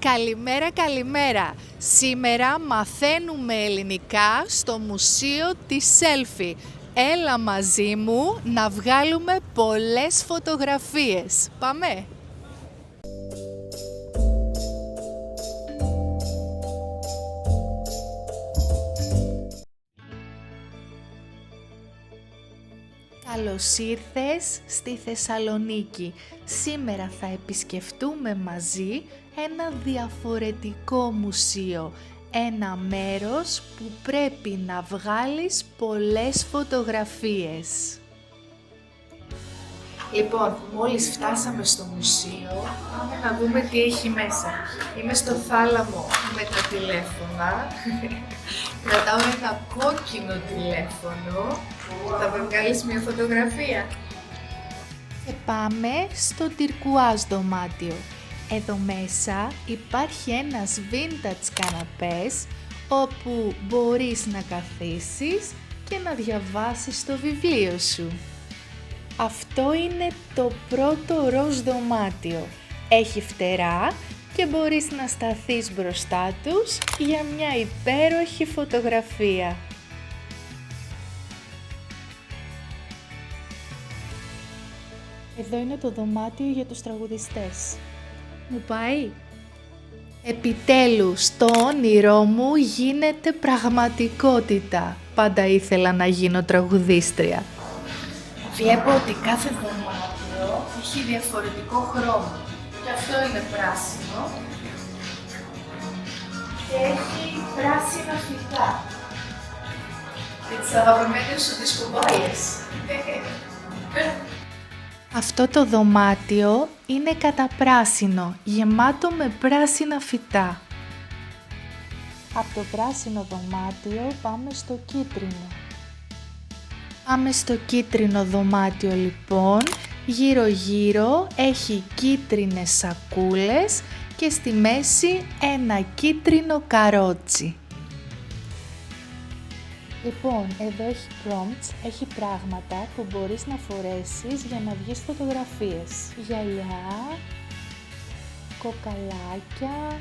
Καλημέρα, καλημέρα. Σήμερα μαθαίνουμε ελληνικά στο Μουσείο της Selfie. Έλα μαζί μου να βγάλουμε πολλές φωτογραφίες. Πάμε! Καλώς ήρθες στη Θεσσαλονίκη. Σήμερα θα επισκεφτούμε μαζί ένα διαφορετικό μουσείο. Ένα μέρος που πρέπει να βγάλεις πολλές φωτογραφίες. Λοιπόν, μόλις φτάσαμε στο μουσείο, πάμε να δούμε τι έχει μέσα. Είμαι στο θάλαμο με τα τηλέφωνα. Κρατάω ένα κόκκινο τηλέφωνο. Θα με βγάλεις μια φωτογραφία. Και πάμε στο τυρκουάζ δωμάτιο. Εδώ μέσα υπάρχει ένας vintage καναπές όπου μπορείς να καθίσεις και να διαβάσεις το βιβλίο σου. Αυτό είναι το πρώτο ροζ δωμάτιο. Έχει φτερά και μπορείς να σταθείς μπροστά τους για μια υπέροχη φωτογραφία. Εδώ είναι το δωμάτιο για τους τραγουδιστές. Μου πάει? Επιτέλους, το όνειρό μου γίνεται πραγματικότητα. Πάντα ήθελα να γίνω τραγουδίστρια. Βλέπω ότι κάθε δωμάτιο έχει διαφορετικό χρώμα. Και αυτό είναι πράσινο. Και έχει πράσινα φυτά. Και τις αγαπημένες σου τις κουμπάλες. Αυτό το δωμάτιο είναι καταπράσινο, γεμάτο με πράσινα φυτά. Από το πράσινο δωμάτιο πάμε στο κίτρινο. Πάμε στο κίτρινο δωμάτιο λοιπόν, γύρω-γύρω έχει κίτρινες σακούλες και στη μέση ένα κίτρινο καρότσι. Λοιπόν, εδώ έχει prompts, έχει πράγματα που μπορείς να φορέσεις για να βγεις φωτογραφίες. Γυαλιά, κοκαλάκια,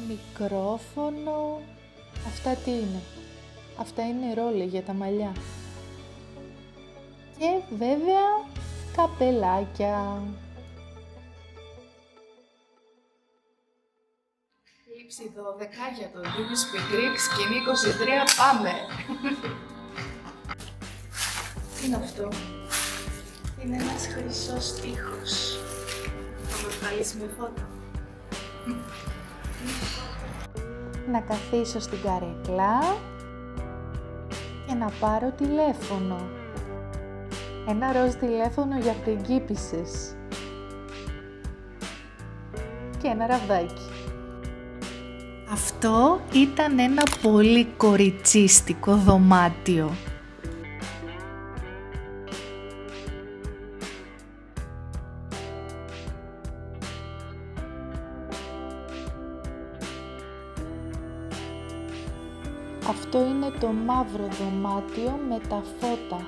μικρόφωνο. Αυτά τι είναι? Αυτά είναι ρόλε για τα μαλλιά. Και βέβαια καπελάκια. Λήψη 12 για το Δήμης Πικρίκ, σκηνή 23, πάμε! Τι είναι αυτό? Είναι ένας χρυσός τοίχος. Θα με βγάλεις με φώτα. Να καθίσω στην καρέκλα και να πάρω τηλέφωνο. Ένα ροζ τηλέφωνο για πριγκίπισσες. Και ένα ραβδάκι. Αυτό ήταν ένα πολύ κοριτσίστικο δωμάτιο. Αυτό είναι το μαύρο δωμάτιο με τα φώτα.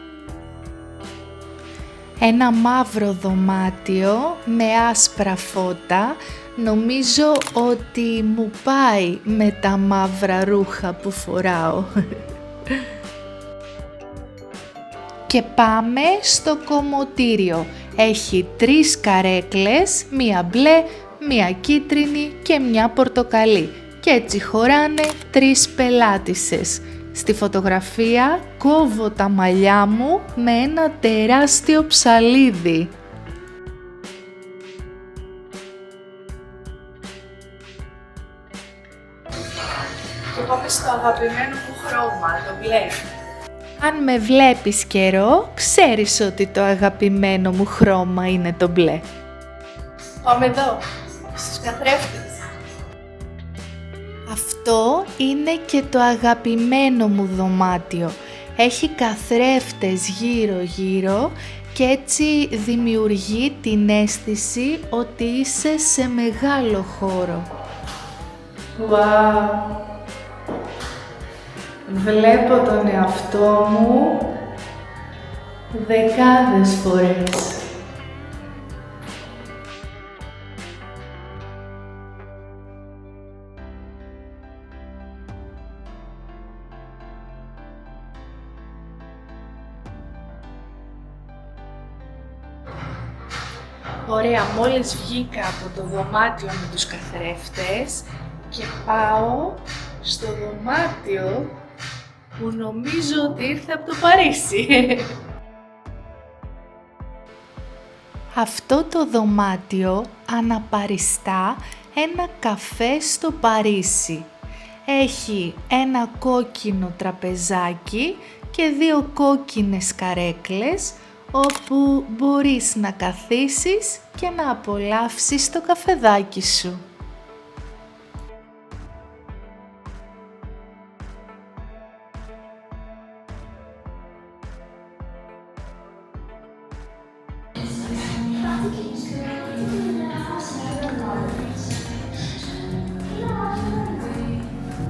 Ένα μαύρο δωμάτιο με άσπρα φώτα. Νομίζω ότι μου πάει με τα μαύρα ρούχα που φοράω. Και πάμε στο κομμωτήριο. Έχει 3 καρέκλες, μία μπλε, μία κίτρινη και μία πορτοκαλί. Και έτσι χωράνε 3 πελάτισσες. Στη φωτογραφία κόβω τα μαλλιά μου με ένα τεράστιο ψαλίδι. Και πάμε στο αγαπημένο μου χρώμα, το μπλε. Αν με βλέπεις καιρό, ξέρεις ότι το αγαπημένο μου χρώμα είναι το μπλε. Πάμε εδώ, στους καθρέφτες. Αυτό είναι και το αγαπημένο μου δωμάτιο. Έχει καθρέφτες γύρω-γύρω και έτσι δημιουργεί την αίσθηση ότι είσαι σε μεγάλο χώρο. Wow. Βλέπω τον εαυτό μου δεκάδες φορές. Ωραία, μόλις βγήκα από το δωμάτιο με τους καθρέφτες και πάω στο δωμάτιο που νομίζω ότι ήρθε από το Παρίσι. Αυτό το δωμάτιο αναπαριστά ένα καφέ στο Παρίσι. Έχει ένα κόκκινο τραπεζάκι και 2 κόκκινες καρέκλες όπου μπορείς να καθίσεις και να απολαύσεις το καφεδάκι σου.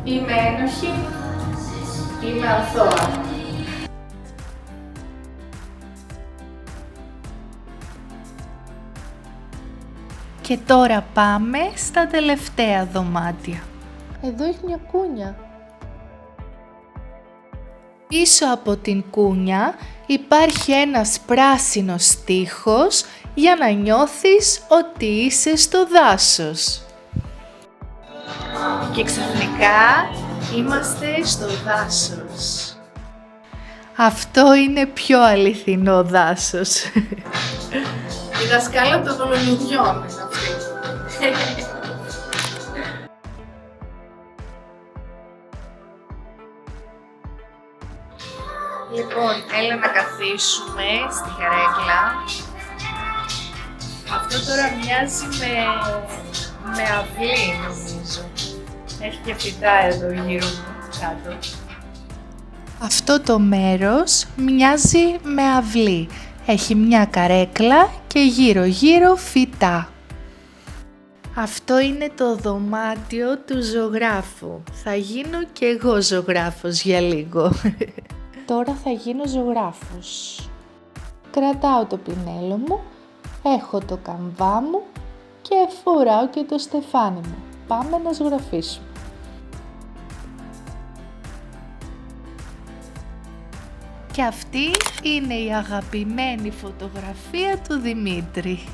Είμαι ένοχη, είμαι αθώα. Και τώρα πάμε στα τελευταία δωμάτια. Εδώ έχει μια κούνια. Πίσω από την κούνια υπάρχει ένας πράσινος τοίχος για να νιώθεις ότι είσαι στο δάσος. Και ξαφνικά είμαστε στο δάσος. Αυτό είναι πιο αληθινό δάσος. Η δασκάλα από το Βολονουδιών είναι αυτή. Λοιπόν, έλα να καθίσουμε στη καρέκλα. Αυτό τώρα μοιάζει με αυλή νομίζω. Έχει και φυτά εδώ γύρω μου, κάτω. Αυτό το μέρος μοιάζει με αυλή. Έχει μια καρέκλα και γύρω φυτά. Αυτό είναι το δωμάτιο του ζωγράφου. Θα γίνω και εγώ ζωγράφος για λίγο. Τώρα θα γίνω ζωγράφος. Κρατάω το πινέλο μου, έχω το καμβά μου και φοράω και το στεφάνι μου. Πάμε να ζωγραφίσουμε. Και αυτή είναι η αγαπημένη φωτογραφία του Δημήτρη.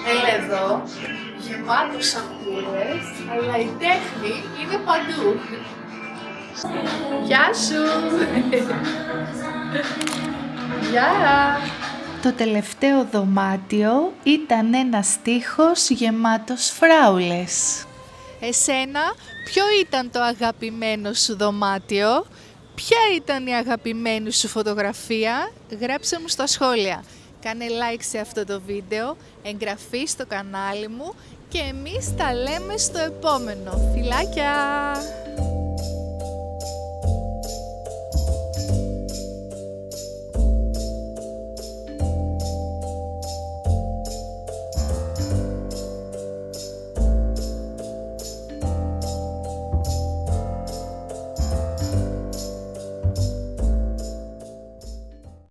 Έλα εδώ, γεμάτο σακούλες, αλλά η τέχνη είναι παντού. Γεια σου! Γεια! Το τελευταίο δωμάτιο ήταν ένας τοίχος γεμάτος φράουλες. Εσένα, ποιο ήταν το αγαπημένο σου δωμάτιο? Ποια ήταν η αγαπημένη σου φωτογραφία? Γράψε μου στα σχόλια. Κάνε like σε αυτό το βίντεο, εγγραφή στο κανάλι μου και εμείς τα λέμε στο επόμενο. Φιλάκια!